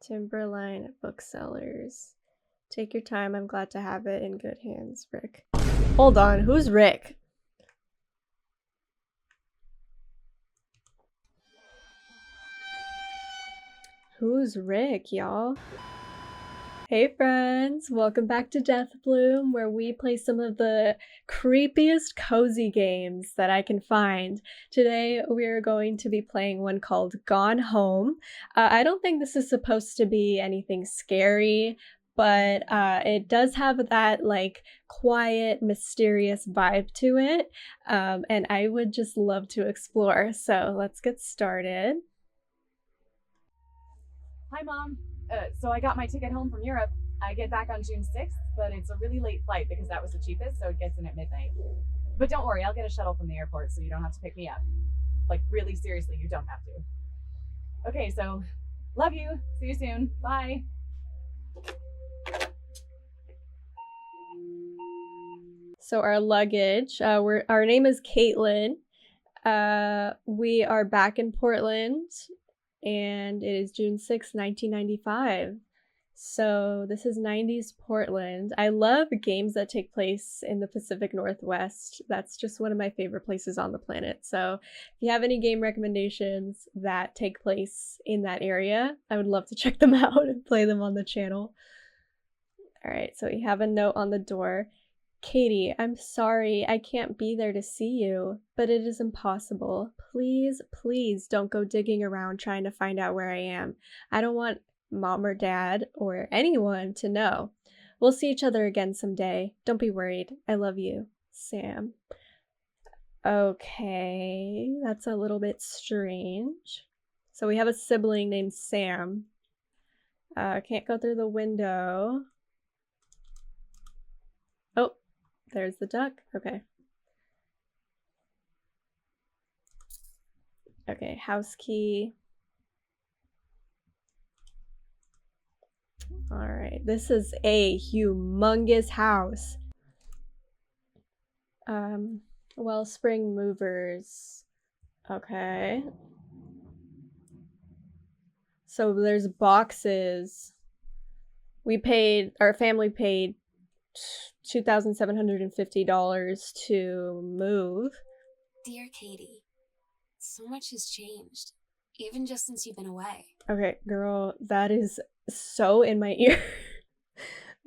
Timberline Booksellers. Take your time. I'm glad to have it in good hands, Rick. Hold on. Who's Rick? Who's Rick, y'all? Hey friends, welcome back to Deathbloom, where we play some of the creepiest cozy games that I can find. Today we are going to be playing one called Gone Home. I don't think this is supposed to be anything scary, but it does have that like quiet, mysterious vibe to it, and I would just love to explore. So let's get started. Hi, Mom. So I got my ticket home from Europe. I get back on June 6th, but it's a really late flight because that was the cheapest, so it gets in at midnight. But don't worry, I'll get a shuttle from the airport so you don't have to pick me up. Like, really, seriously, you don't have to. Okay, so love you. See you soon. Bye. So our luggage, our name is Caitlin. We are back in Portland, and it is June 6th, 1995. So this is 90s Portland. I love games that take place in the Pacific Northwest. That's just one of my favorite places on the planet. So if you have any game recommendations that take place in that area, I would love to check them out and play them on the channel. All right, so we have a note on the door. Katie, I'm sorry I can't be there to see you, but it is impossible. Please, please don't go digging around trying to find out where I am. I don't want Mom or Dad or anyone to know. We'll see each other again someday. Don't be worried. I love you, Sam. Okay, that's a little bit strange. So we have a sibling named Sam. Can't go through the window. Oh, there's the duck. Okay. Okay, house key. All right, this is a humongous house. Wellspring movers. Okay. So there's boxes. Our family paid $2,750 to move. Dear Katie, so much has changed, even just since you've been away. Okay, girl, that is so in my ear.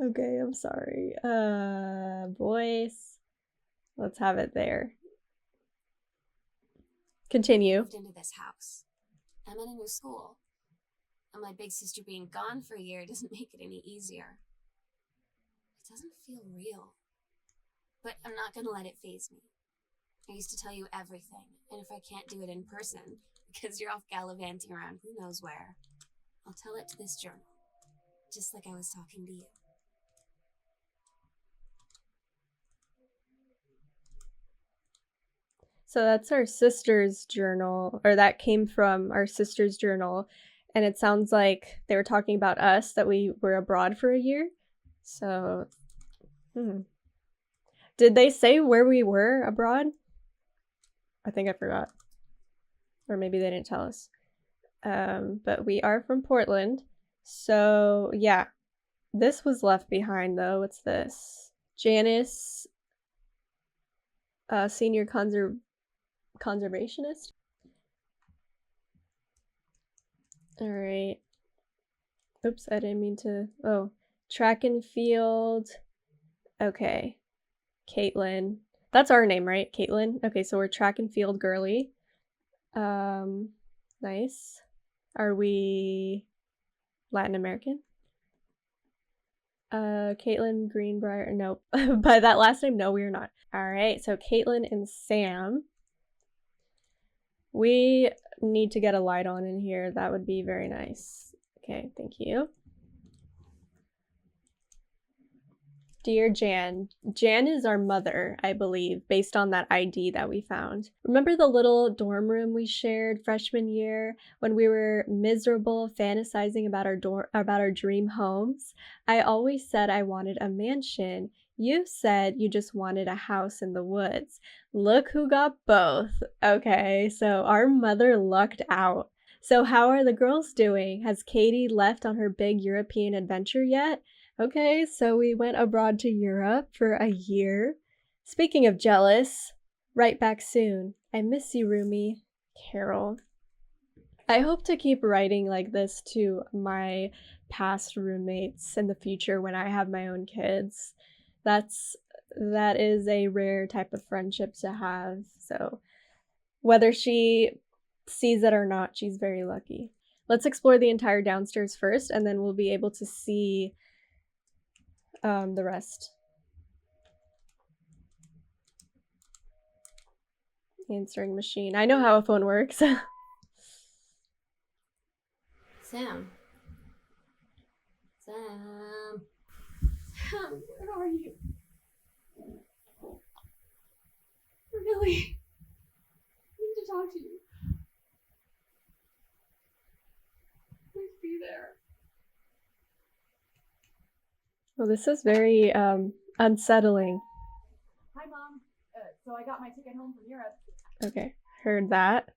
Okay, I'm sorry. Voice. Let's have it there. Continue. I moved into this house. I'm in a new school. And my big sister being gone for a year doesn't make it any easier. It doesn't feel real. But I'm not gonna let it faze me. I used to tell you everything, and if I can't do it in person, because you're off gallivanting around who knows where, I'll tell it to this journal, just like I was talking to you. So that's our sister's journal, or that came from our sister's journal, and it sounds like they were talking about us, that we were abroad for a year. So, Did they say where we were abroad? I think I forgot. Or maybe they didn't tell us. But we are from Portland. So, yeah. This was left behind, though. What's this? Janice, senior conservationist. All right. Oops, I didn't mean to. Oh, track and field. Okay. Caitlin. That's our name, right? Caitlin. Okay, so we're track and field girly. Nice. Are we Latin American? Caitlin Greenbrier. Nope. By that last name, no, we are not. All right, so Caitlin and Sam. We need to get a light on in here. That would be very nice. Okay, thank you. Dear Jan. Jan is our mother, I believe, based on that ID that we found. Remember the little dorm room we shared freshman year when we were miserable fantasizing about our dream homes? I always said I wanted a mansion. You said you just wanted a house in the woods. Look who got both. Okay, so our mother lucked out. So how are the girls doing? Has Katie left on her big European adventure yet? Okay, so we went abroad to Europe for a year. Speaking of jealous, right back soon. I miss you, Rumi. Carol. I hope to keep writing like this to my past roommates in the future when I have my own kids. That is a rare type of friendship to have. So whether she sees it or not, she's very lucky. Let's explore the entire downstairs first, and then we'll be able to see the rest. Answering machine. I know how a phone works. Sam. Sam. Sam, where are you? Really? I need to talk to you. Please be there. Well, this is very unsettling. Hi, Mom. So I got my ticket home from Europe. Okay, heard that.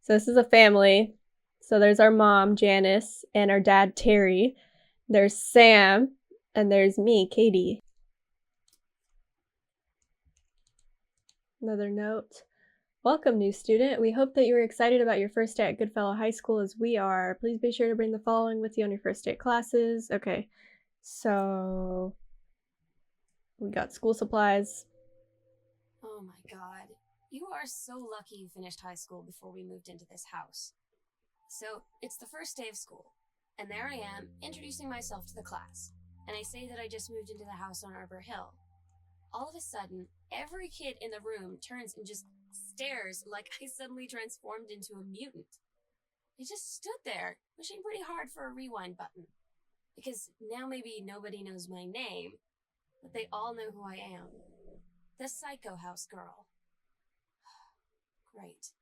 So this is a family. So there's our mom, Janice, and our dad, Terry. There's Sam, and there's me, Katie. Another note. Welcome, new student. We hope that you are excited about your first day at Goodfellow High School as we are. Please be sure to bring the following with you on your first day classes. Okay, so we got school supplies. Oh my god. You are so lucky you finished high school before we moved into this house. So, it's the first day of school, and there I am, introducing myself to the class, and I say that I just moved into the house on Arbor Hill. All of a sudden, every kid in the room turns and just stares like I suddenly transformed into a mutant. I just stood there, wishing pretty hard for a rewind button. Because now maybe nobody knows my name, but they all know who I am. The Psycho House girl. Great.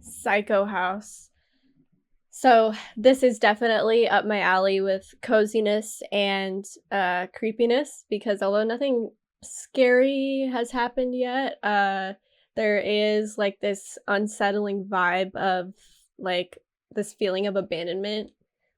Psycho House. So this is definitely up my alley with coziness and creepiness, because although nothing scary has happened yet, there is like this unsettling vibe of like this feeling of abandonment.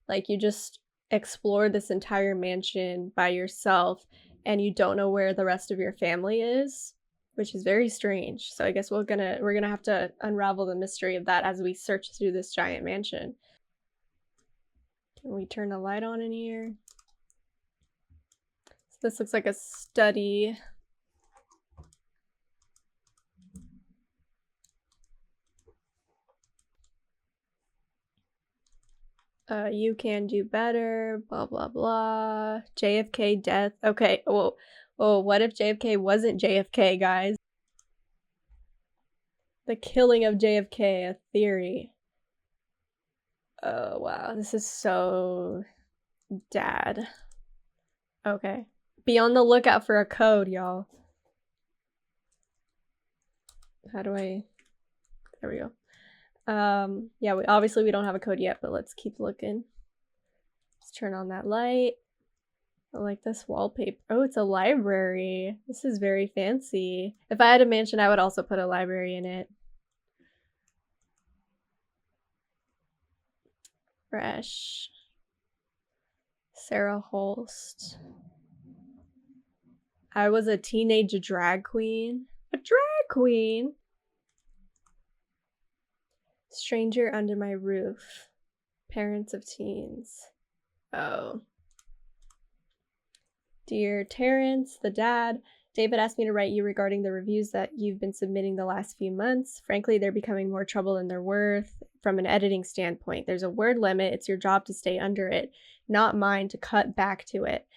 Like you just explore this entire mansion by yourself and you don't know where the rest of your family is, which is very strange. So I guess we're gonna have to unravel the mystery of that as we search through this giant mansion. Can we turn the light on in here? So this looks like a study. You can do better, blah, blah, blah. JFK death. Okay, well, what if JFK wasn't JFK, guys? The killing of JFK, a theory. Oh, wow. This is so dad. Okay. Be on the lookout for a code, y'all. How do I... There we go. Yeah, obviously we don't have a code yet, but let's keep looking. Let's turn on that light. I like this wallpaper. Oh, it's a library. This is very fancy. If I had a mansion, I would also put a library in it. Fresh. Sarah Holst. I was a teenage drag queen. A drag queen? Stranger under my roof. Parents of teens. Oh. Dear Terrence, the dad, David asked me to write you regarding the reviews that you've been submitting the last few months. Frankly, they're becoming more trouble than they're worth from an editing standpoint. There's a word limit. It's your job to stay under it, not mine to cut back to it.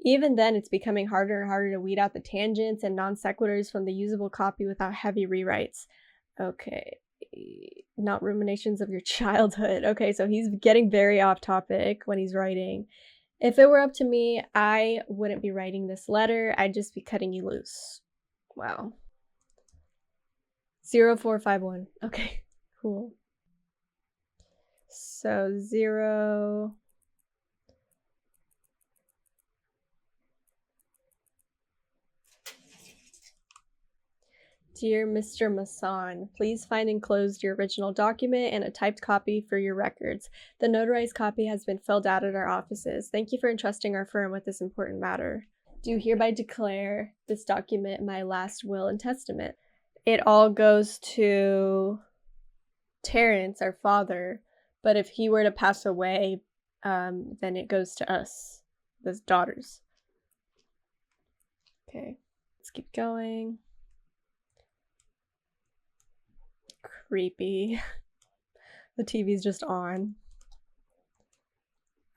Even then, it's becoming harder and harder to weed out the tangents and non sequiturs from the usable copy without heavy rewrites. Okay. Not ruminations of your childhood. Okay, so he's getting very off topic when he's writing. If it were up to me, I wouldn't be writing this letter. I'd just be cutting you loose. Wow. 0451. Okay, cool. So 0. Dear Mr. Masson, please find enclosed your original document and a typed copy for your records. The notarized copy has been filled out at our offices. Thank you for entrusting our firm with this important matter. Do hereby declare this document my last will and testament. It all goes to Terrence, our father, but if he were to pass away, then it goes to us, the daughters. Okay, let's keep going. Creepy. The TV's just on.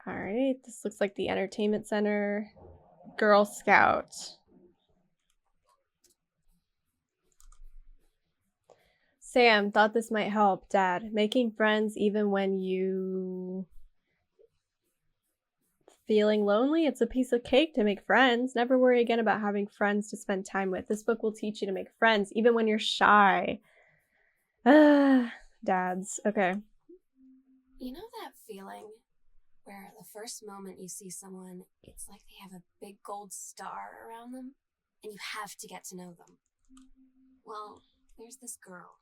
All right, this looks like the entertainment center. Girl Scout. Sam, thought this might help, Dad. Making friends even when you feeling lonely, it's a piece of cake to make friends. Never worry again about having friends to spend time with. This book will teach you to make friends even when you're shy. Dads. Okay. You know that feeling where the first moment you see someone, it's like they have a big gold star around them, and you have to get to know them? Well, there's this girl.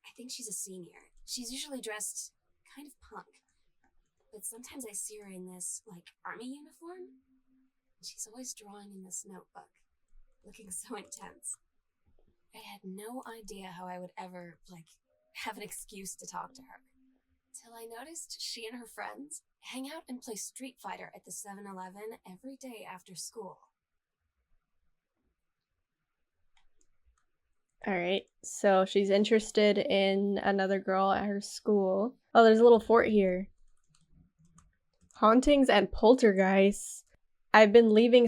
I think she's a senior. She's usually dressed kind of punk, but sometimes I see her in this, army uniform. She's always drawing in this notebook, looking so intense. I had no idea how I would ever, have an excuse to talk to her. Till I noticed she and her friends hang out and play Street Fighter at the 7-Eleven every day after school. All right, so she's interested in another girl at her school. Oh, there's a little fort here. Hauntings and poltergeists. I've been leaving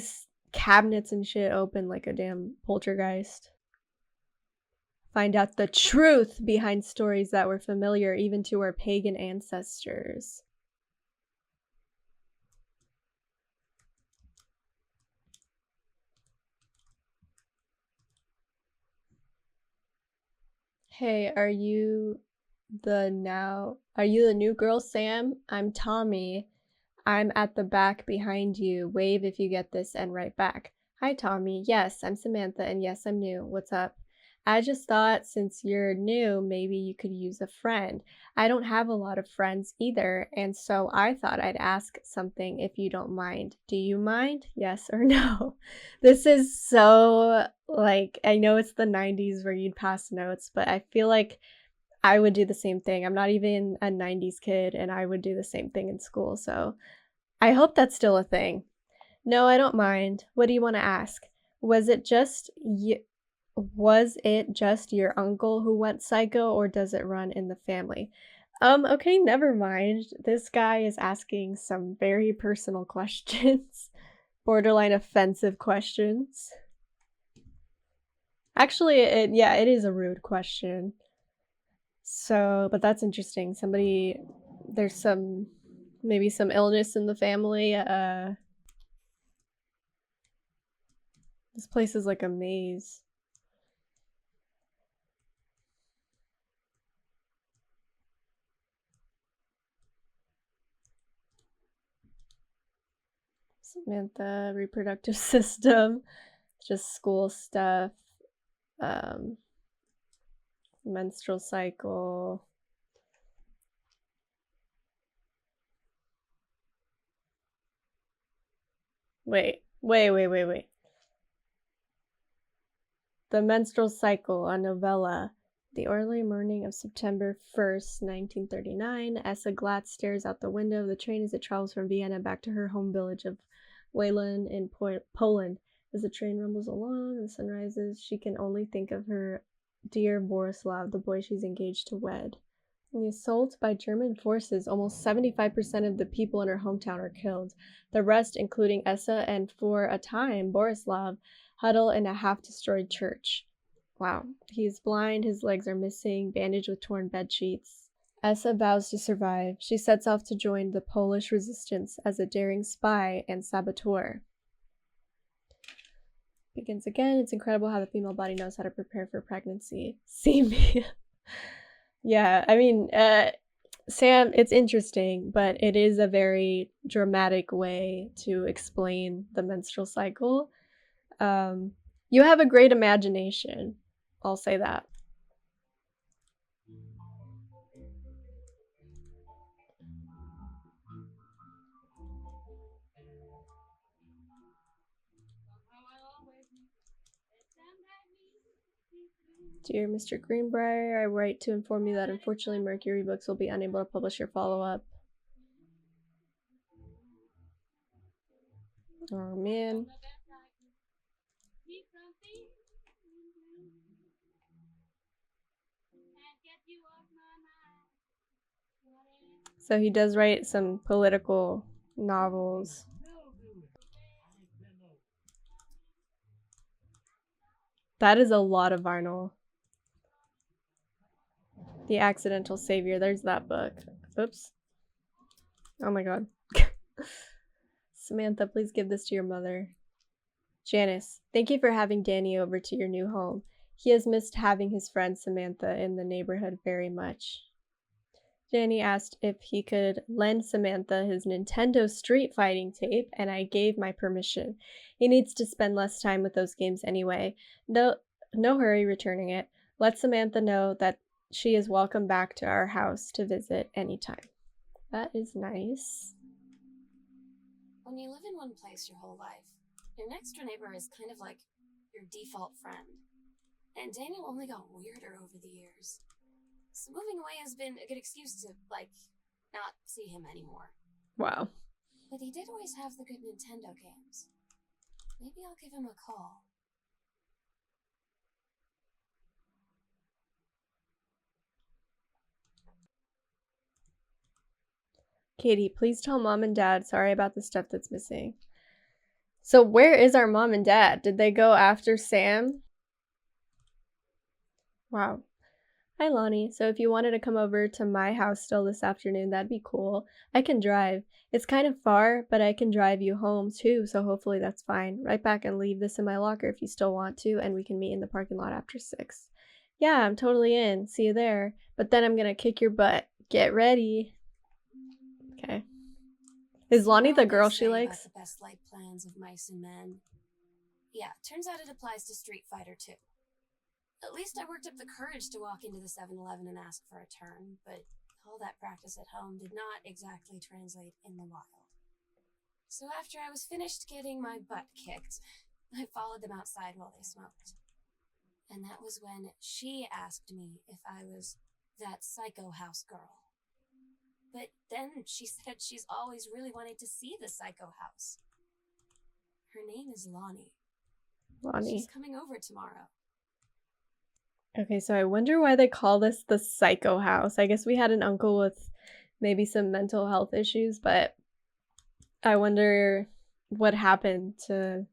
cabinets and shit open like a damn poltergeist. Find out the truth behind stories that were familiar even to our pagan ancestors. Hey, are you the new girl, Sam? I'm Tommy. I'm at the back behind you. Wave if you get this and write back. Hi, Tommy. Yes, I'm Samantha, and yes, I'm new. What's up? I just thought since you're new, maybe you could use a friend. I don't have a lot of friends either, and so I thought I'd ask something if you don't mind. Do you mind? Yes or no? This is so, I know it's the 90s where you'd pass notes, but I feel like I would do the same thing. I'm not even a 90s kid, and I would do the same thing in school, so I hope that's still a thing. No, I don't mind. What do you want to ask? Was it just your uncle who went psycho, or does it run in the family? Okay, never mind. This guy is asking some very personal questions. Borderline offensive questions. Actually, it is a rude question. So, but that's interesting. There's maybe some illness in the family. This place is like a maze. Samantha, reproductive system, just school stuff, menstrual cycle. Wait. The menstrual cycle, a novella. The early morning of September 1st, 1939, Essa Glatt stares out the window of the train as it travels from Vienna back to her home village of Wayland in Poland. As the train rumbles along and the sun rises, she can only think of her dear Borislav, the boy she's engaged to wed. In the assault by German forces, almost 75% of the people in her hometown are killed. The rest, including Essa and, for a time, Borislav, huddle in a half-destroyed church. Wow. He is blind, his legs are missing, bandaged with torn bedsheets. Essa vows to survive. She sets off to join the Polish resistance as a daring spy and saboteur. Begins again. It's incredible how the female body knows how to prepare for pregnancy. See me. Yeah, I mean, Sam, it's interesting, but it is a very dramatic way to explain the menstrual cycle. You have a great imagination. I'll say that. Dear Mr. Greenbrier, I write to inform you that unfortunately Mercury Books will be unable to publish your follow-up. Oh man. So he does write some political novels. That is a lot of vinyl. The Accidental Savior. There's that book. Oops. Oh my god. Samantha, please give this to your mother. Janice, thank you for having Danny over to your new home. He has missed having his friend Samantha in the neighborhood very much. Danny asked if he could lend Samantha his Nintendo Street Fighting tape, and I gave my permission. He needs to spend less time with those games anyway. No hurry returning it. Let Samantha know that she is welcome back to our house to visit anytime. That is nice. When you live in one place your whole life, your next door neighbor is kind of like your default friend. And Daniel only got weirder over the years. So moving away has been a good excuse to, not see him anymore. Wow. But he did always have the good Nintendo games. Maybe I'll give him a call. Katie, please tell Mom and Dad sorry about the stuff that's missing. So where is our mom and dad? Did they go after Sam? Wow. Hi, Lonnie. So if you wanted to come over to my house still this afternoon, that'd be cool. I can drive. It's kind of far, but I can drive you home too, so hopefully that's fine. Right back and leave this in my locker if you still want to, and we can meet in the parking lot after 6. Yeah, I'm totally in. See you there. But then I'm gonna kick your butt. Get ready. Okay. Is Lonnie the girl she likes? The best laid plans of mice and men. Yeah, turns out it applies to Street Fighter too. At least I worked up the courage to walk into the 7-Eleven and ask for a turn, but all that practice at home did not exactly translate in the wild. So after I was finished getting my butt kicked, I followed them outside while they smoked. And that was when she asked me if I was that psycho house girl. But then she said she's always really wanted to see the psycho house. Her name is Lonnie. Lonnie. She's coming over tomorrow. Okay, so I wonder why they call this the psycho house. I guess we had an uncle with maybe some mental health issues, but I wonder what happened to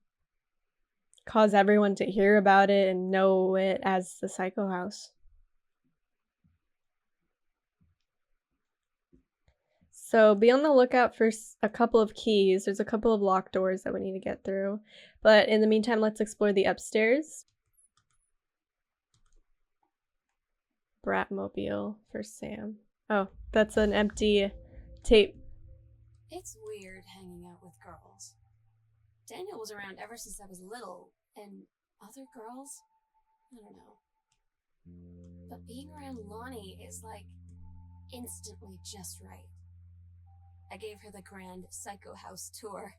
cause everyone to hear about it and know it as the psycho house. So be on the lookout for a couple of keys. There's a couple of locked doors that we need to get through. But in the meantime, let's explore the upstairs. Bratmobile for Sam. Oh, that's an empty tape. It's weird hanging out with girls. Daniel was around ever since I was little, and other girls? I don't know. But being around Lonnie is instantly just right. I gave her the grand Psycho House tour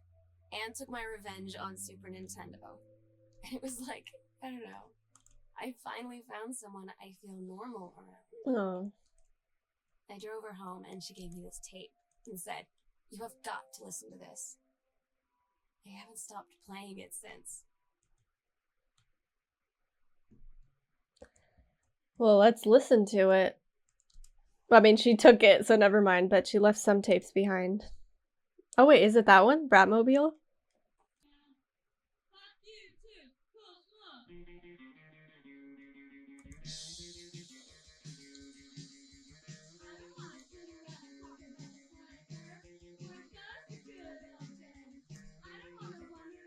and took my revenge on Super Nintendo. And it was I don't know. I finally found someone I feel normal around. Oh. I drove her home and she gave me this tape and said, "You have got to listen to this." I haven't stopped playing it since. Well, let's listen to it. I mean, she took it, so never mind, but she left some tapes behind. Oh wait, is it that one? Bratmobile?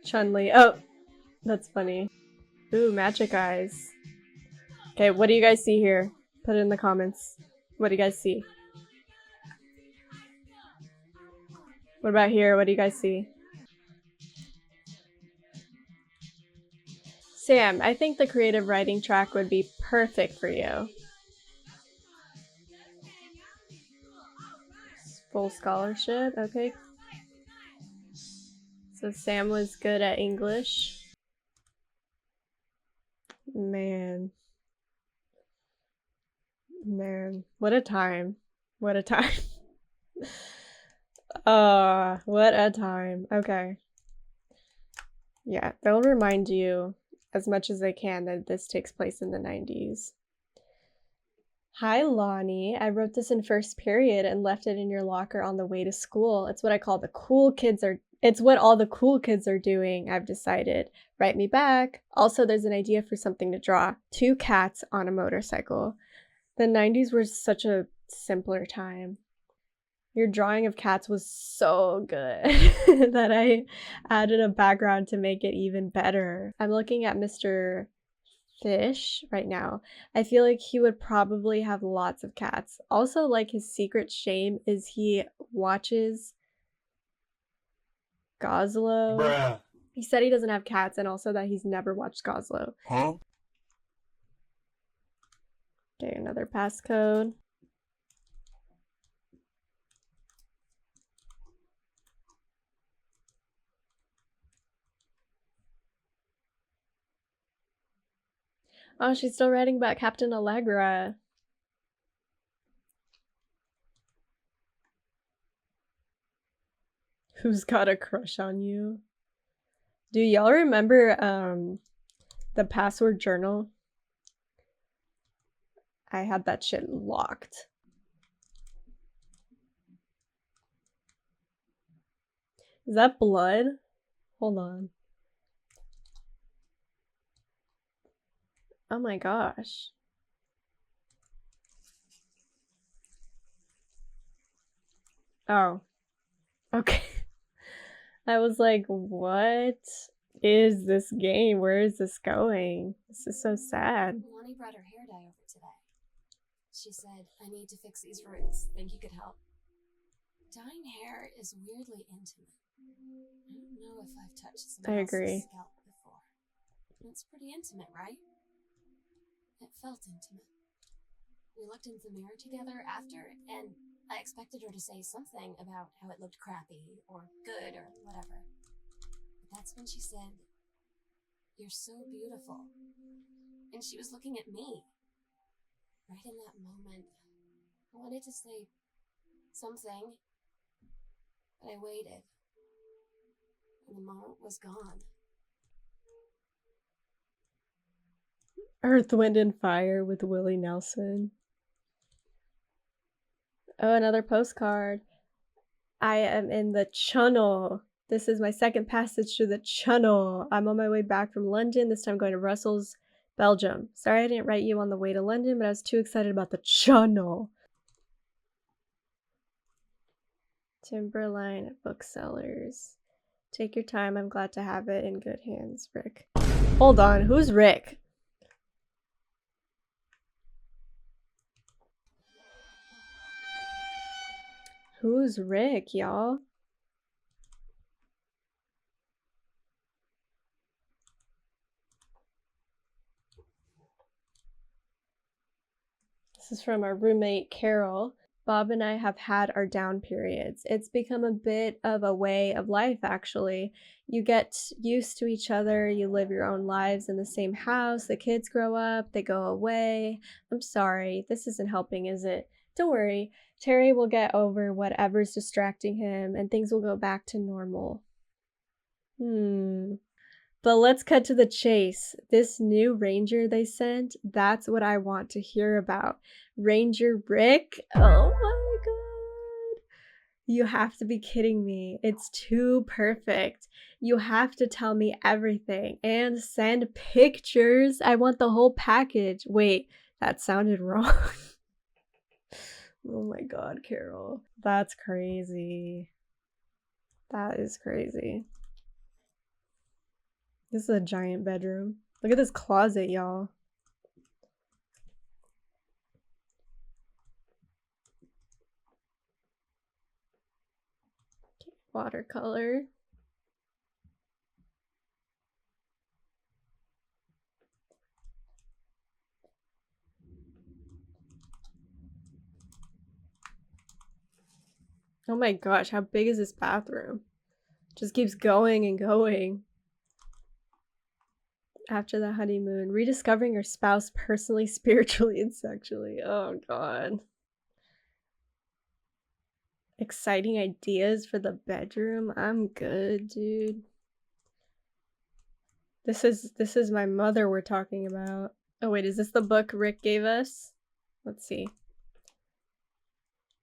Chun-Li. Oh, that's funny. Ooh, magic eyes. Okay, what do you guys see here? Put it in the comments. What do you guys see? What about here? What do you guys see? Sam, I think the creative writing track would be perfect for you. Full scholarship, okay. So Sam was good at English. Man. Man, what a time. What a time. What a time. Okay. Yeah, they'll remind you as much as they can that this takes place in the 90s. Hi, Lonnie. I wrote this in first period and left it in your locker on the way to school. It's what I call the cool kids are. It's what all the cool kids are doing, I've decided. Write me back. Also, there's an idea for something to draw. 2 cats on a motorcycle. The 90s were such a simpler time. Your drawing of cats was so good that I added a background to make it even better. I'm looking at Mr. Fish right now. I feel like he would probably have lots of cats. Also, like, his secret shame is he watches Goslow. Bruh. He said he doesn't have cats and also that he's never watched Goslow. Huh? Okay, another passcode. Oh, she's still writing about Captain Allegra. Who's got a crush on you? Do y'all remember the password journal? I had that shit locked. Is that blood? Hold on. Oh my gosh. Oh. Okay. I was like, what is this game? Where is this going? This is so sad. Lonnie brought her hair dye over today. She said, I need to fix these roots. Think you could help? Dyeing hair is weirdly intimate. I don't know if I've touched someone else's scalp before. It's pretty intimate, right? It felt intimate. We looked in the mirror together after, and I expected her to say something about how it looked crappy or good or whatever. But that's when she said, "You're so beautiful." And she was looking at me. Right in that moment, I wanted to say something, but I waited. And the moment was gone. Earth, Wind, and Fire with Willie Nelson. Oh, another postcard. I am in the Channel. This is my second passage to the Channel. I'm on my way back from London, this time going to Brussels, Belgium. Sorry I didn't write you on the way to London, but I was too excited about the Channel. Timberline Booksellers. Take your time. I'm glad to have it in good hands, Rick. Hold on. Who's Rick? Who's Rick, y'all? This is from our roommate, Carol. Bob and I have had our down periods. It's become a bit of a way of life, actually. You get used to each other, you live your own lives in the same house, the kids grow up, they go away. I'm sorry, this isn't helping, is it? Don't worry, Terry will get over whatever's distracting him and things will go back to normal. But let's cut to the chase. This new ranger they sent, that's what I want to hear about. Ranger Rick? Oh my god. You have to be kidding me. It's too perfect. You have to tell me everything and send pictures. I want the whole package. Wait, that sounded wrong. Oh my god, Carol. That's crazy. That is crazy. This is a giant bedroom. Look at this closet, y'all. Okay, watercolor. Oh my gosh, how big is this bathroom? Just keeps going and going. After the honeymoon, rediscovering your spouse personally, spiritually, and sexually. Oh god. Exciting ideas for the bedroom. I'm good, dude. This is my mother we're talking about. Oh wait, is this the book Rick gave us? Let's see.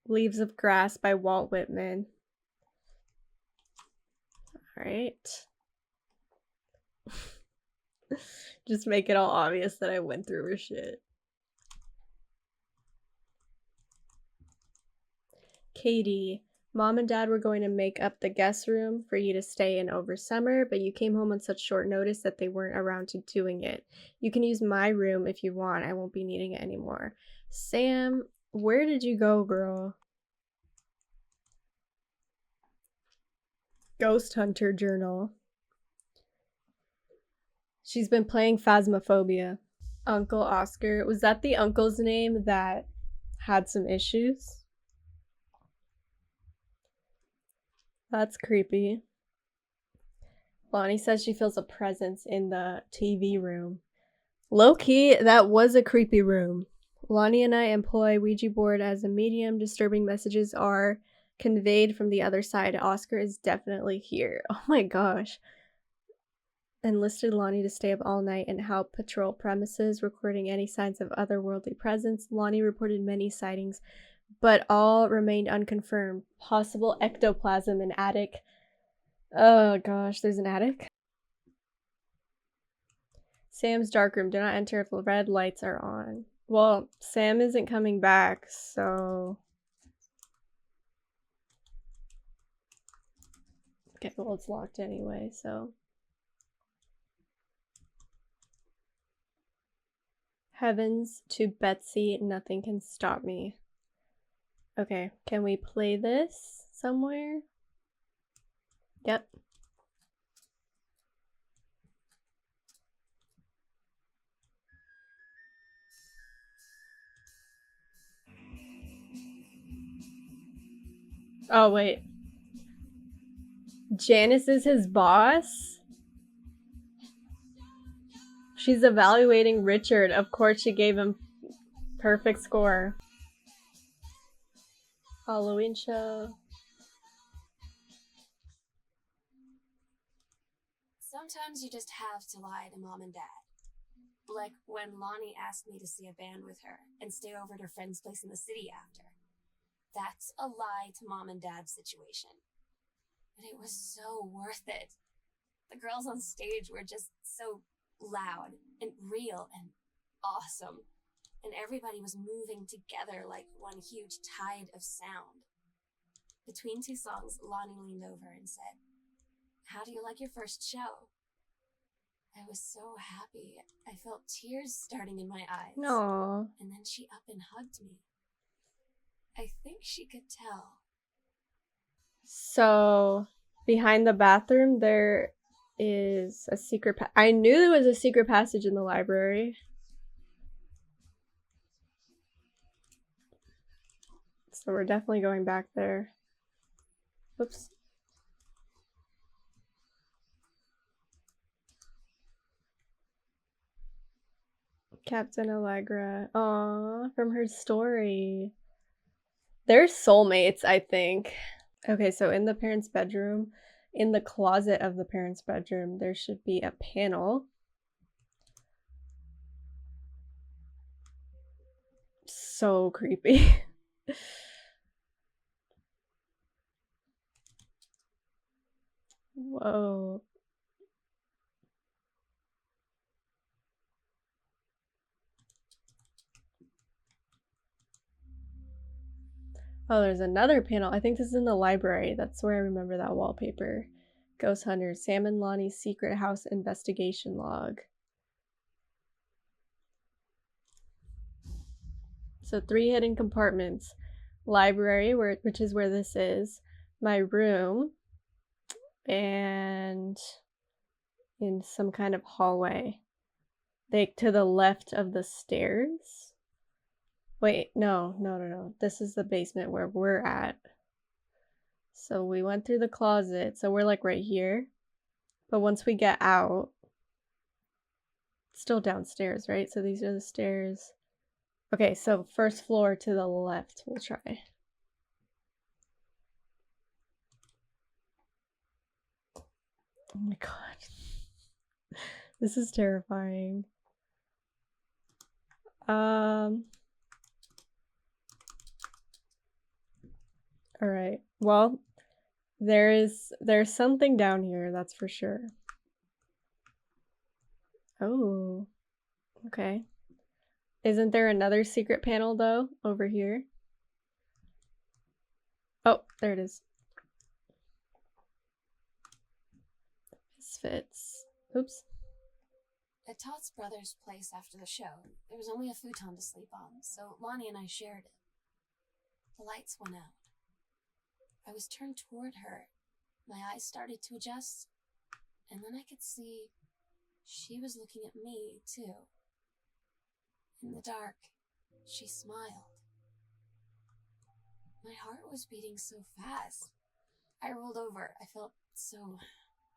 Leaves of Grass by Walt Whitman. Alright. Just make it all obvious that I went through her shit. Katie, Mom and Dad were going to make up the guest room for you to stay in over summer, but you came home on such short notice that they weren't around to doing it. You can use my room if you want. I won't be needing it anymore. Sam, where did you go, girl? Ghost Hunter Journal. She's been playing Phasmophobia. Uncle Oscar. Was that the uncle's name that had some issues? That's creepy. Lonnie says she feels a presence in the TV room. Low-key, that was a creepy room. Lonnie and I employ Ouija board as a medium. Disturbing messages are conveyed from the other side. Oscar is definitely here. Oh my gosh. Enlisted Lonnie to stay up all night and help patrol premises, recording any signs of otherworldly presence. Lonnie reported many sightings, but all remained unconfirmed. Possible ectoplasm in attic. Oh gosh, there's an attic? Sam's darkroom. Do not enter if red lights are on. Well, Sam isn't coming back, so... Okay, well, it's locked anyway, so... Heavens to Betsy, nothing can stop me. Okay, can we play this somewhere? Yep. Oh, wait. Janice is his boss? She's evaluating Richard. Of course she gave him perfect score. Halloween show. Sometimes you just have to lie to Mom and Dad. Like when Lonnie asked me to see a band with her and stay over at her friend's place in the city after. That's a lie to Mom and Dad's situation. But it was so worth it. The girls on stage were just so loud and real and awesome. And everybody was moving together like one huge tide of sound. Between two songs, Lonnie leaned over and said, "How do you like your first show?" I was so happy. I felt tears starting in my eyes. Aww. And then she up and hugged me. I think she could tell. So, behind the bathroom, there is a secret I knew there was a secret passage in the library. So we're definitely going back there. Whoops. Captain Allegra. Aww, from her story. They're soulmates, I think. Okay, so in the parents' bedroom, in the closet of the parents' bedroom, there should be a panel. So creepy. Whoa. Oh, there's another panel. I think this is in the library. That's where I remember that wallpaper. Ghost Hunter, Sam and Lonnie's secret house investigation log. So 3 hidden compartments. Library, which is where this is. My room. And in some kind of hallway. Like to the left of the stairs. Wait, no. This is the basement where we're at. So we went through the closet. So we're like right here. But once we get out, it's still downstairs, right? So these are the stairs. Okay, so first floor to the left, we'll try. Oh my god. This is terrifying. Alright. Well, there's something down here, that's for sure. Oh. Okay. Isn't there another secret panel though over here? Oh, there it is. Misfits. Oops. At Todd's brother's place after the show, there was only a futon to sleep on, so Lonnie and I shared it. The lights went out. I was turned toward her. My eyes started to adjust, and then I could see she was looking at me, too. In the dark, she smiled. My heart was beating so fast. I rolled over. I felt so,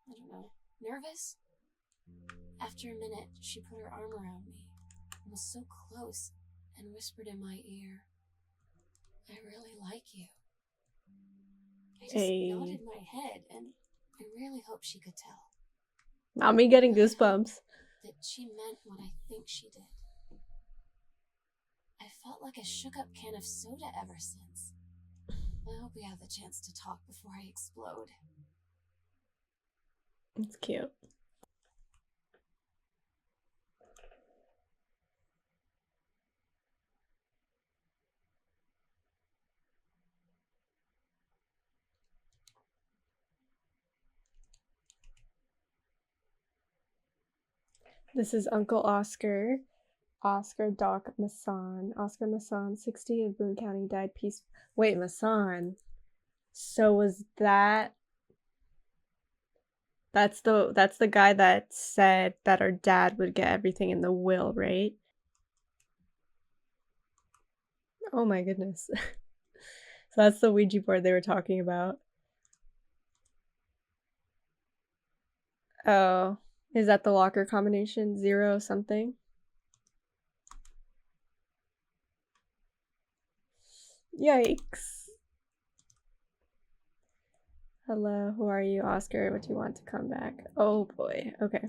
I don't know, nervous. After a minute, she put her arm around me and was so close and whispered in my ear, "I really like you." I just nodded my head, and I really hope she could tell. Not me getting goosebumps. That she meant what I think she did. I felt like a shook-up can of soda ever since. I hope we have the chance to talk before I explode. It's cute. This is Uncle Oscar. Oscar Doc Masson. Oscar Masson, 60 of Boone County, died peaceful. Wait, Masson. So was that... That's the guy that said that our dad would get everything in the will, right? Oh my goodness. So that's the Ouija board they were talking about. Oh, is that the locker combination? 0 something? Yikes. Hello, who are you, Oscar? What do you want to come back? Oh boy, okay.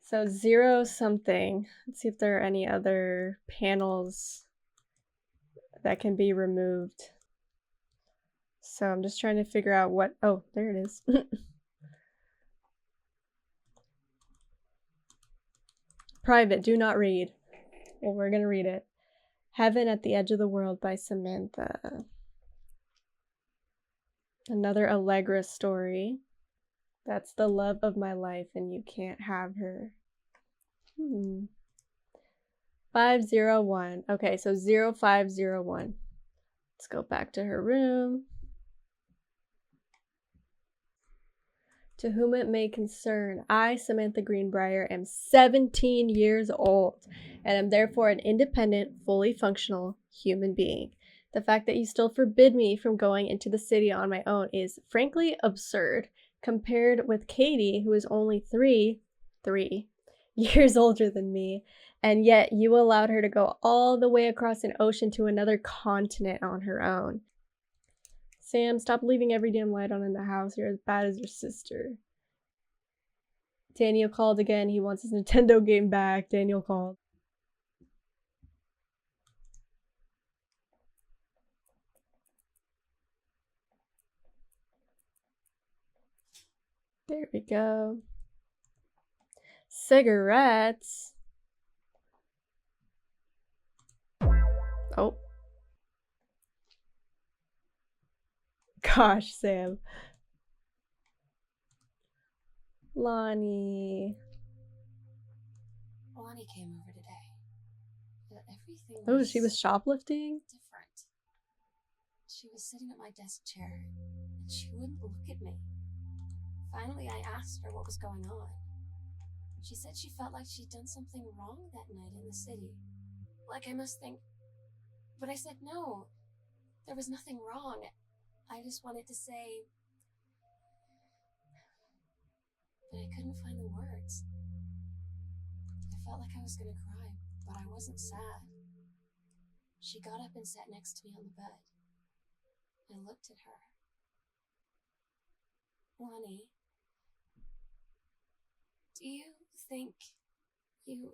So 0 something. Let's see if there are any other panels that can be removed. So I'm just trying to figure out what... Oh, there it is. Private, do not read. Well, we're gonna read it. Heaven at the Edge of the World by Samantha. Another Allegra story. That's the love of my life and you can't have her. 501. Okay, so 0501. Let's go back to her room. To whom it may concern, I, Samantha Greenbrier, am 17 years old and am therefore an independent, fully functional human being. The fact that you still forbid me from going into the city on my own is frankly absurd compared with Katie, who is only 3 years older than me, and yet you allowed her to go all the way across an ocean to another continent on her own. Sam, stop leaving every damn light on in the house. You're as bad as your sister. Daniel called again. He wants his Nintendo game back. Daniel called. There we go. Cigarettes. Oh. Gosh, Sam. Lonnie. Lonnie came over today. But everything Oh, she was shoplifting? different. She was sitting at my desk chair, and she wouldn't look at me. Finally, I asked her what was going on. She said she felt like she'd done something wrong that night in the city. Like I must think... But I said no. There was nothing wrong. I just wanted to say... But I couldn't find the words. I felt like I was gonna cry, but I wasn't sad. She got up and sat next to me on the bed. I looked at her. Lonnie, do you think you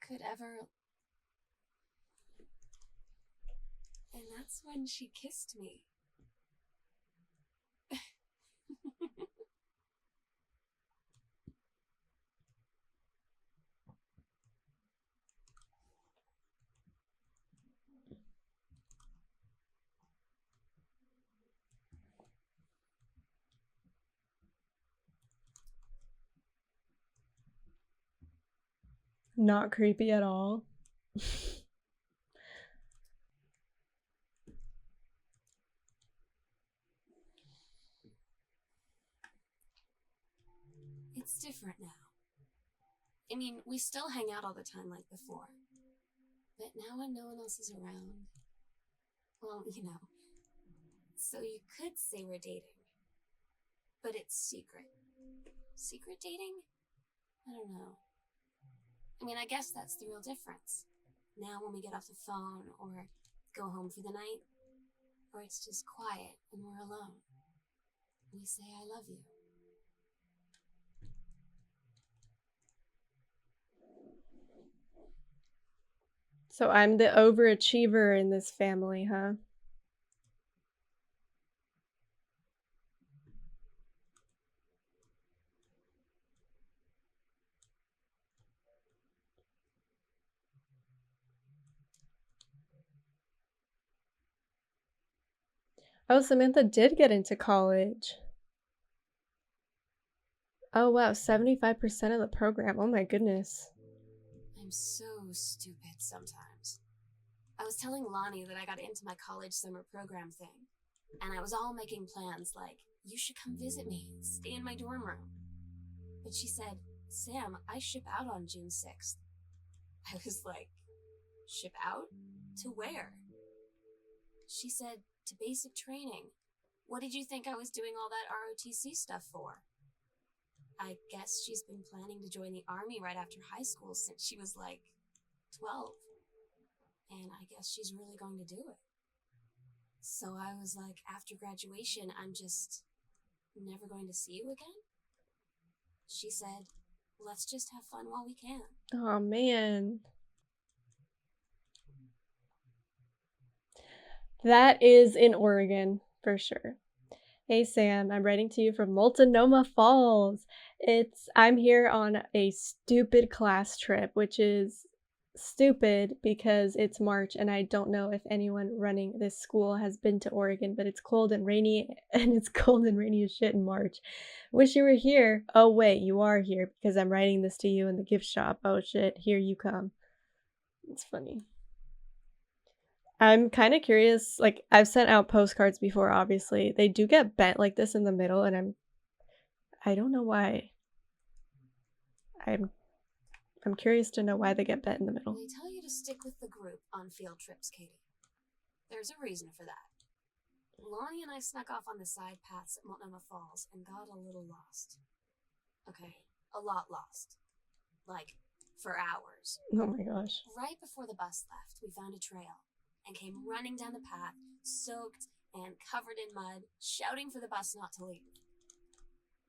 could ever... And that's when she kissed me. Not creepy at all. It's different now. I mean, we still hang out all the time like before. But now when no one else is around, well, you know. So you could say we're dating. But it's secret. Secret dating? I don't know. I mean, I guess that's the real difference. Now when we get off the phone or go home for the night, or it's just quiet and we're alone, we say I love you. So I'm the overachiever in this family, huh? Oh, Samantha did get into college. Oh, wow, 75% of the program. Oh my goodness. I'm so stupid sometimes. I was telling Lonnie that I got into my college summer program thing, and I was all making plans like, you should come visit me, stay in my dorm room. But she said, Sam, I ship out on June 6th. I was like, ship out? To where? She said, to basic training. What did you think I was doing all that ROTC stuff for? I guess she's been planning to join the army right after high school since she was like 12. And I guess she's really going to do it. So I was like, after graduation, I'm just never going to see you again? She said, let's just have fun while we can. Oh man. That is in Oregon, for sure. Hey Sam, I'm writing to you from Multnomah Falls. I'm here on a stupid class trip, which is stupid because it's March and I don't know if anyone running this school has been to Oregon, but it's cold and rainy and it's cold and rainy as shit in March. Wish you were here. Oh wait, you are here because I'm writing this to you in the gift shop. Oh shit, here you come. It's funny. I'm kind of curious, like I've sent out postcards before, obviously. They do get bent like this in the middle and I don't know why. I'm curious to know why they get bent in the middle. They tell you to stick with the group on field trips, Katie. There's a reason for that. Lonnie and I snuck off on the side paths at Multnomah Falls and got a little lost. Okay, a lot lost. Like, for hours. Oh my gosh. Right before the bus left, we found a trail and came running down the path, soaked and covered in mud, shouting for the bus not to leave.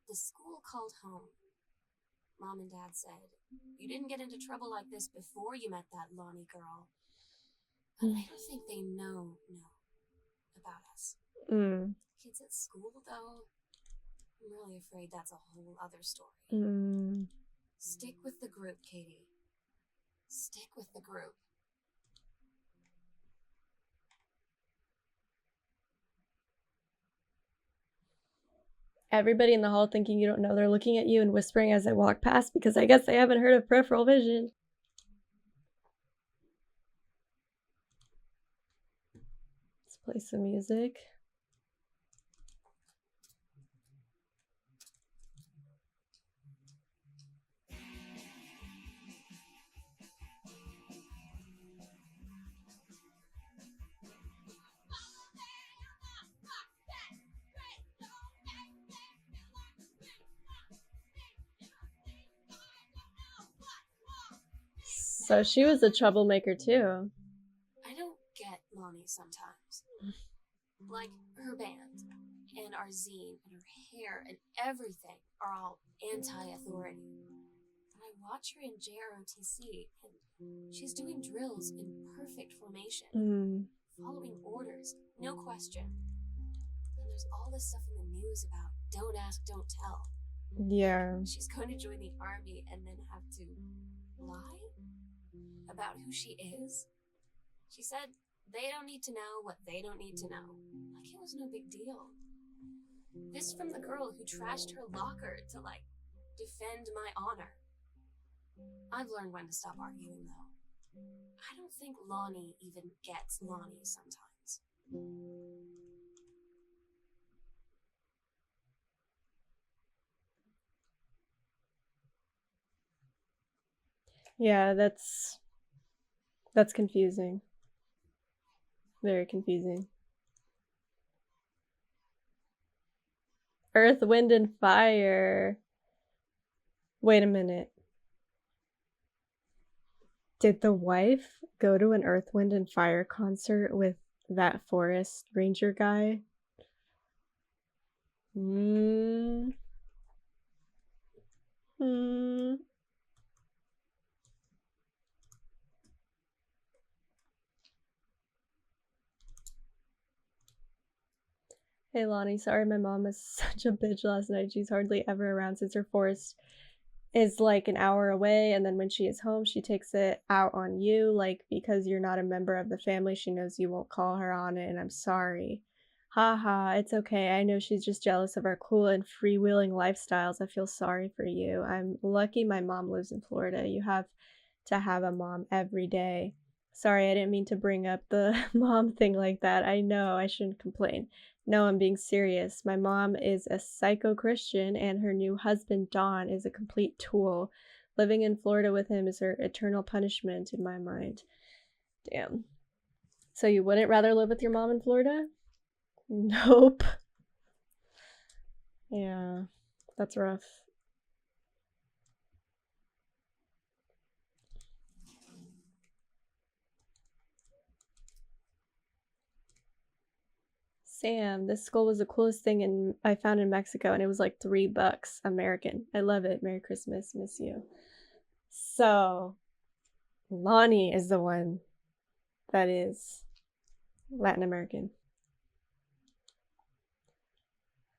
The school called home. Mom and Dad said, you didn't get into trouble like this before you met that Lonnie girl. But I don't think they know about us. Kids at school, though, I'm really afraid that's a whole other story. Stick with the group, Katie. Stick with the group. Everybody in the hall thinking you don't know, they're looking at you and whispering as I walk past because I guess they haven't heard of peripheral vision. Let's play some music. So she was a troublemaker too. I don't get Lonnie sometimes. Like, her band, and our zine, and her hair, and everything are all anti-authority. But I watch her in JROTC, and she's doing drills in perfect formation, following orders, no question. And there's all this stuff in the news about don't ask, don't tell. Yeah. She's going to join the army and then have to lie about who she is. She said they don't need to know what they don't need to know. Like it was no big deal. This from the girl who trashed her locker to, like, defend my honor. I've learned when to stop arguing, though. I don't think Lonnie even gets Lonnie sometimes. Yeah, that's confusing. Very confusing. Earth, Wind, and Fire. Wait a minute. Did the wife go to an Earth, Wind, and Fire concert with that forest ranger guy? Hmm. Hey Lonnie, sorry my mom was such a bitch last night. She's hardly ever around since her forest is like an hour away, and then when she is home, she takes it out on you, like because you're not a member of the family, she knows you won't call her on it, and I'm sorry. Haha, it's okay. I know she's just jealous of our cool and freewheeling lifestyles. I feel sorry for you. I'm lucky my mom lives in Florida. You have to have a mom every day. Sorry, I didn't mean to bring up the mom thing like that. I know I shouldn't complain. No, I'm being serious. My mom is a psycho Christian, and her new husband, Don, is a complete tool. Living in Florida with him is her eternal punishment in my mind. Damn. So you wouldn't rather live with your mom in Florida? Nope. Yeah, that's rough. Sam, this skull was the coolest thing I found in Mexico, and it was like $3 American. I love it. Merry Christmas. Miss you. So, Lonnie is the one that is Latin American.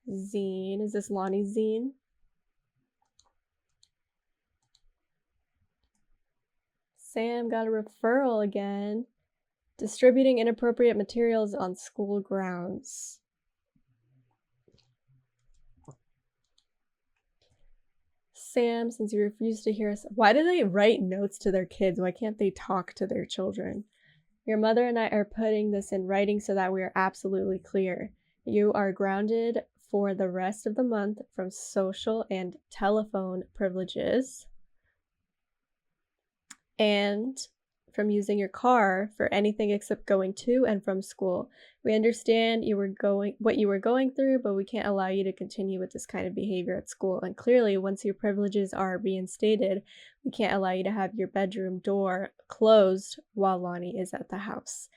Zine. Is this Lonnie's zine? Sam got a referral again. Distributing inappropriate materials on school grounds. Sam, since you refuse to hear us, why do they write notes to their kids? Why can't they talk to their children? Your mother and I are putting this in writing so that we are absolutely clear. You are grounded for the rest of the month from social and telephone privileges and from using your car for anything except going to and from school. We understand what you were going through, but we can't allow you to continue with this kind of behavior at school. And clearly, once your privileges are reinstated, we can't allow you to have your bedroom door closed while Lonnie is at the house.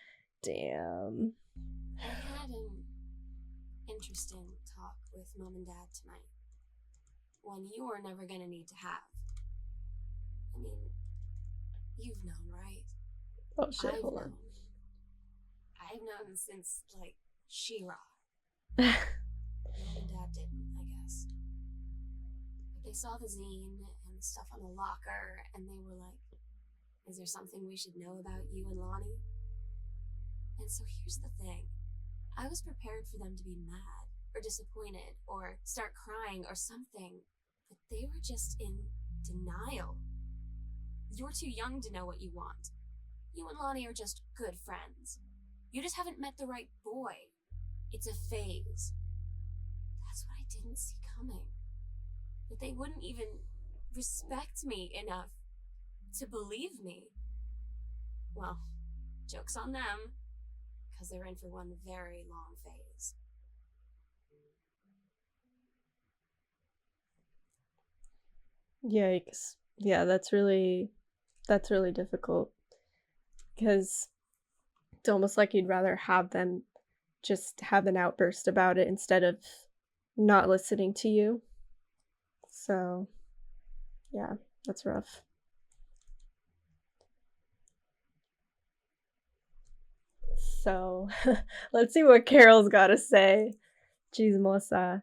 Damn. I had an interesting talk with Mom and Dad tonight. One you were never gonna need to have. I mean, you've known, right? Oh shit, hold on. I've known since, like, She-Ra. Mom and Dad didn't, I guess. But they saw the zine and stuff on the locker, and they were like, is there something we should know about you and Lonnie? And so here's the thing. I was prepared for them to be mad, or disappointed, or start crying, or something, but they were just in denial. You're too young to know what you want. You and Lonnie are just good friends. You just haven't met the right boy. It's a phase. That's what I didn't see coming. That they wouldn't even respect me enough to believe me. Well, joke's on them, because they're in for one very long phase. Yikes. Yeah, that's really That's really difficult because it's almost like you'd rather have them just have an outburst about it instead of not listening to you. So, yeah, that's rough. So, let's see what Carol's got to say. Chismosa.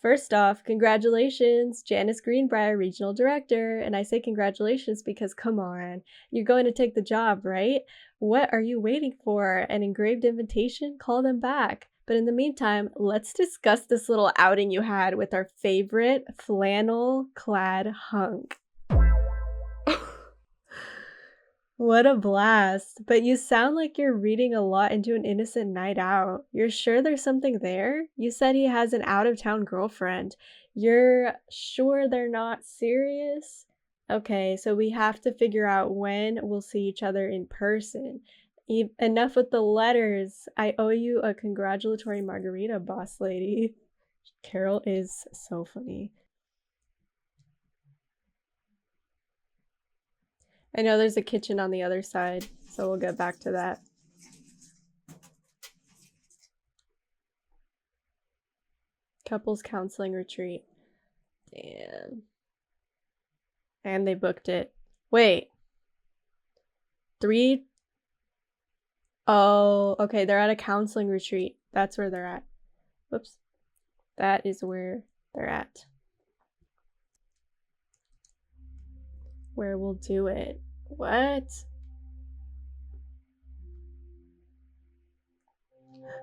First off, congratulations, Janice Greenbrier, Regional Director. And I say congratulations because, come on, you're going to take the job, right? What are you waiting for? An engraved invitation? Call them back. But in the meantime, let's discuss this little outing you had with our favorite flannel-clad hunk. What a blast. But you sound like you're reading a lot into an innocent night out. You're sure there's something there? You said he has an out-of-town girlfriend. You're sure they're not serious? Okay, so we have to figure out when we'll see each other in person. Enough with the letters. I owe you a congratulatory margarita, boss lady. Carol is so funny. I know there's a kitchen on the other side, so we'll get back to that. Couples counseling retreat. Damn. And they booked it. Wait. 3? Oh, okay, they're at a counseling retreat. That's where they're at. Whoops. That is where they're at. Where we'll do it. What?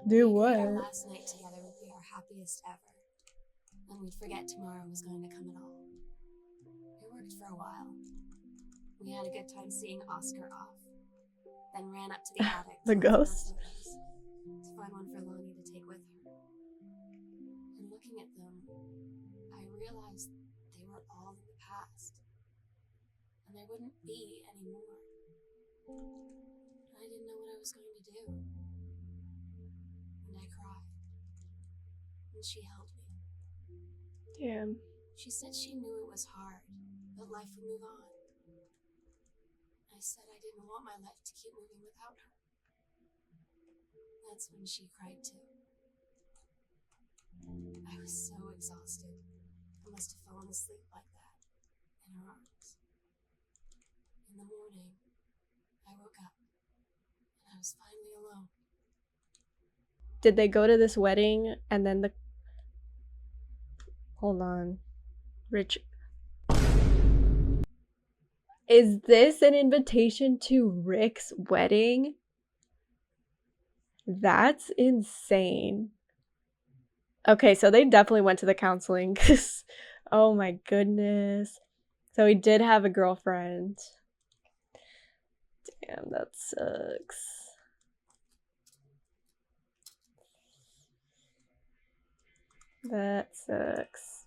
Do what? Our last night together would be our happiest ever. And we'd forget tomorrow was going to come at all. It worked for a while. We had a good time seeing Oscar off. Then ran up to the attic The ghost? to find one for Lonnie to take with her. And looking at them, I realized they were all in the past. And there wouldn't be any more. I didn't know what I was going to do. And I cried. And she held me. Damn. She said she knew it was hard, but life would move on. I said I didn't want my life to keep moving without her. That's when she cried too. I was so exhausted. I must have fallen asleep like that, in her arms. In the morning, I woke up, and I was finally alone. Did they go to this wedding and then the... Hold on. Rich... Is this an invitation to Rick's wedding? That's insane. Okay, so they definitely went to the counseling. Oh my goodness. So he did have a girlfriend. Damn, that sucks. That sucks.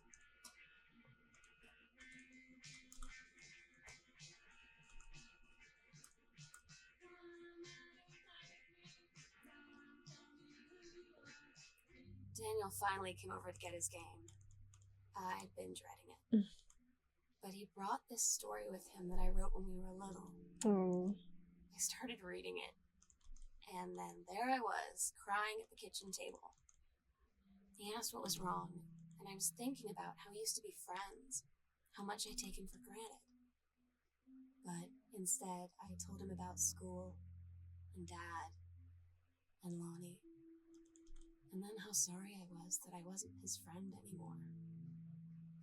Daniel finally came over to get his game. I'd been dreading it. But he brought this story with him that I wrote when we were little. Oh. I started reading it, and then there I was, crying at the kitchen table. He asked what was wrong, and I was thinking about how we used to be friends, how much I'd taken for granted. But instead, I told him about school, and Dad, and Lonnie, and then how sorry I was that I wasn't his friend anymore.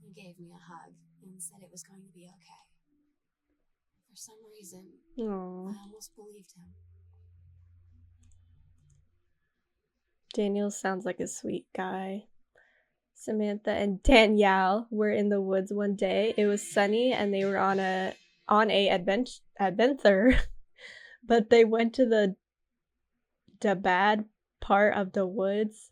He gave me a hug and said it was going to be okay. For some reason, Aww. I almost believed him. Daniel sounds like a sweet guy. Samantha and Danielle were in the woods one day. It was sunny and they were on a adventure, but they went to the bad part of the woods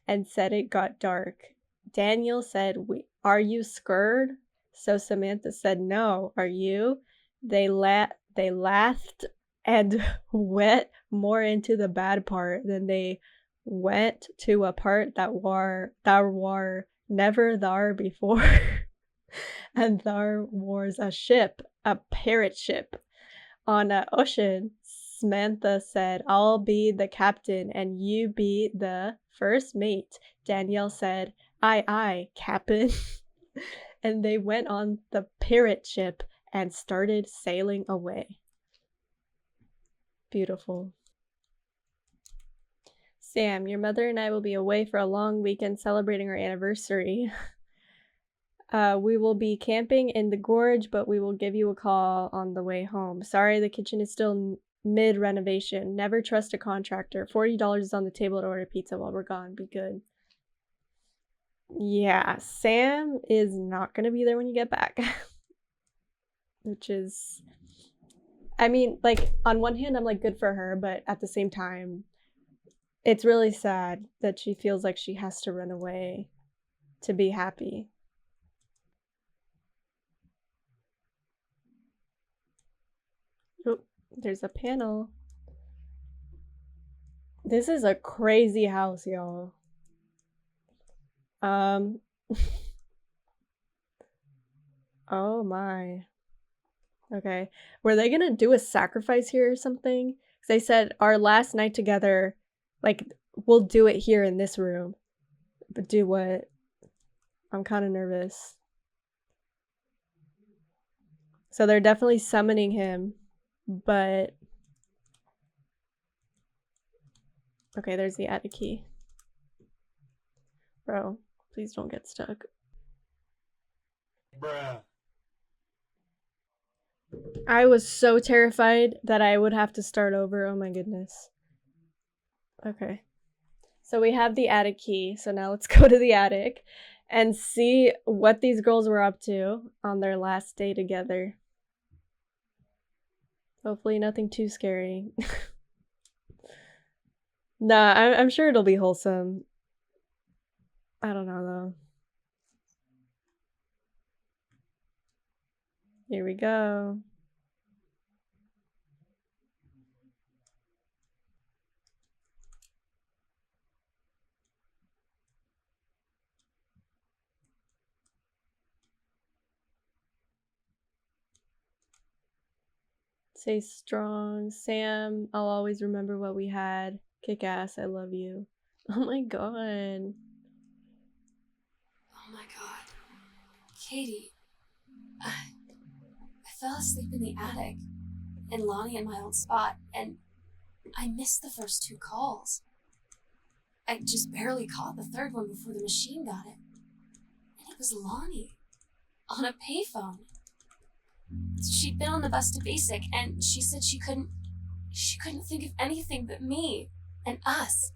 and said it got dark. Daniel said, "Are you scared?" So Samantha said, "No. Are you?" They laughed and went more into the bad part than they went to a part that war never thar before. And thar was a ship, a pirate ship. On ocean, Samantha said, I'll be the captain and you be the first mate. Danielle said, aye, captain. And they went on the pirate ship and started sailing away. Beautiful. Sam, your mother and I will be away for a long weekend celebrating our anniversary. We will be camping in the gorge, but we will give you a call on the way home. Sorry, the kitchen is still mid-renovation. Never trust a contractor. $40 is on the table to order pizza while we're gone. Be good. Yeah, Sam is not going to be there when you get back. Which is... I mean, like, on one hand, I'm like, good for her, but at the same time, it's really sad that she feels like she has to run away to be happy. Oh, there's a panel. This is a crazy house, y'all. Oh my. Okay. Were they gonna do a sacrifice here or something? Because they said our last night together, like, we'll do it here in this room. But do what? I'm kind of nervous. So they're definitely summoning him, but... Okay, there's the attic key. Bro, please don't get stuck. Bruh. I was so terrified that I would have to start over. Oh my goodness. Okay. So we have the attic key. So now let's go to the attic and see what these girls were up to on their last day together. Hopefully nothing too scary. Nah, I'm sure it'll be wholesome. I don't know though. Here we go. Stay strong. Sam, I'll always remember what we had. Kick ass, I love you. Oh my god. Oh my god. Katie, I fell asleep in the attic, and Lonnie in my old spot, and I missed the first 2 calls. I just barely caught the third one before the machine got it. And it was Lonnie, on a payphone. She'd been on the bus to basic, and she said she couldn't think of anything but me and us,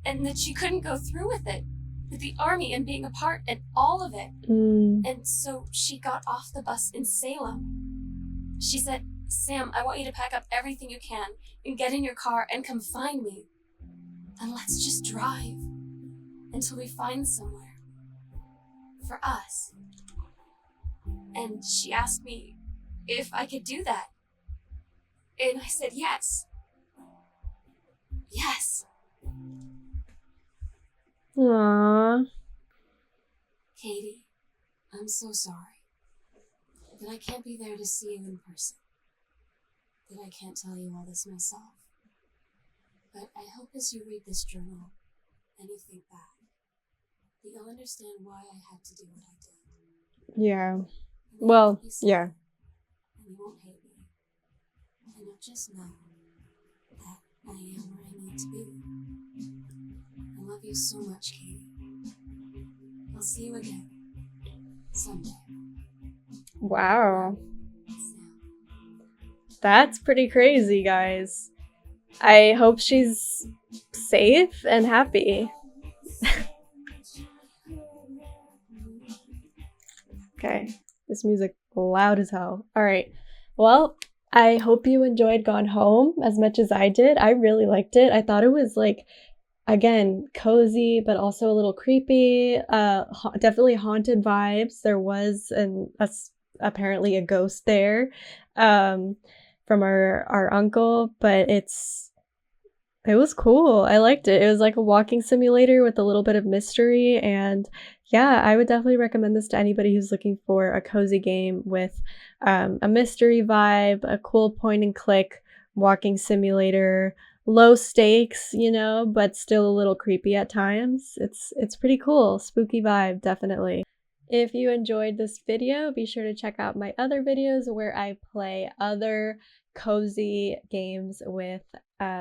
and that she couldn't go through with it, with the army and being a part and all of it. And so she got off the bus in Salem. She said, Sam, I want you to pack up everything you can and get in your car and come find me. And let's just drive until we find somewhere for us. And she asked me if I could do that. And I said yes. Yes. Aww. Katie, I'm so sorry that I can't be there to see you in person, that I can't tell you all this myself. But I hope as you read this journal and you think back, that you'll understand why I had to do what I did. Yeah. And Well, you'll be yeah. sad, and you won't hate me. And you'll just know that I am where I need to be. I love you so much, Katie. I'll see you again someday. Wow. Sam. That's pretty crazy, guys. I hope she's safe and happy. Okay, this music loud as hell. All right, well, I hope you enjoyed Gone Home as much as I did. I really liked it. I thought it was like, again, cozy, but also a little creepy. Definitely haunted vibes. There was apparently a ghost there from our uncle, but it's It was cool. I liked it. It was like a walking simulator with a little bit of mystery, and yeah, I would definitely recommend this to anybody who's looking for a cozy game with a mystery vibe, a cool point and click walking simulator, low stakes, but still a little creepy at times. It's pretty cool. Spooky vibe, definitely. If you enjoyed this video, be sure to check out my other videos where I play other cozy games with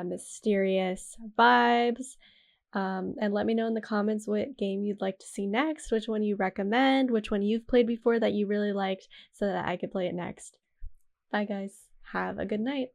mysterious vibes. And let me know in the comments what game you'd like to see next, which one you recommend, which one you've played before that you really liked, so that I could play it next. Bye, guys. Have a good night.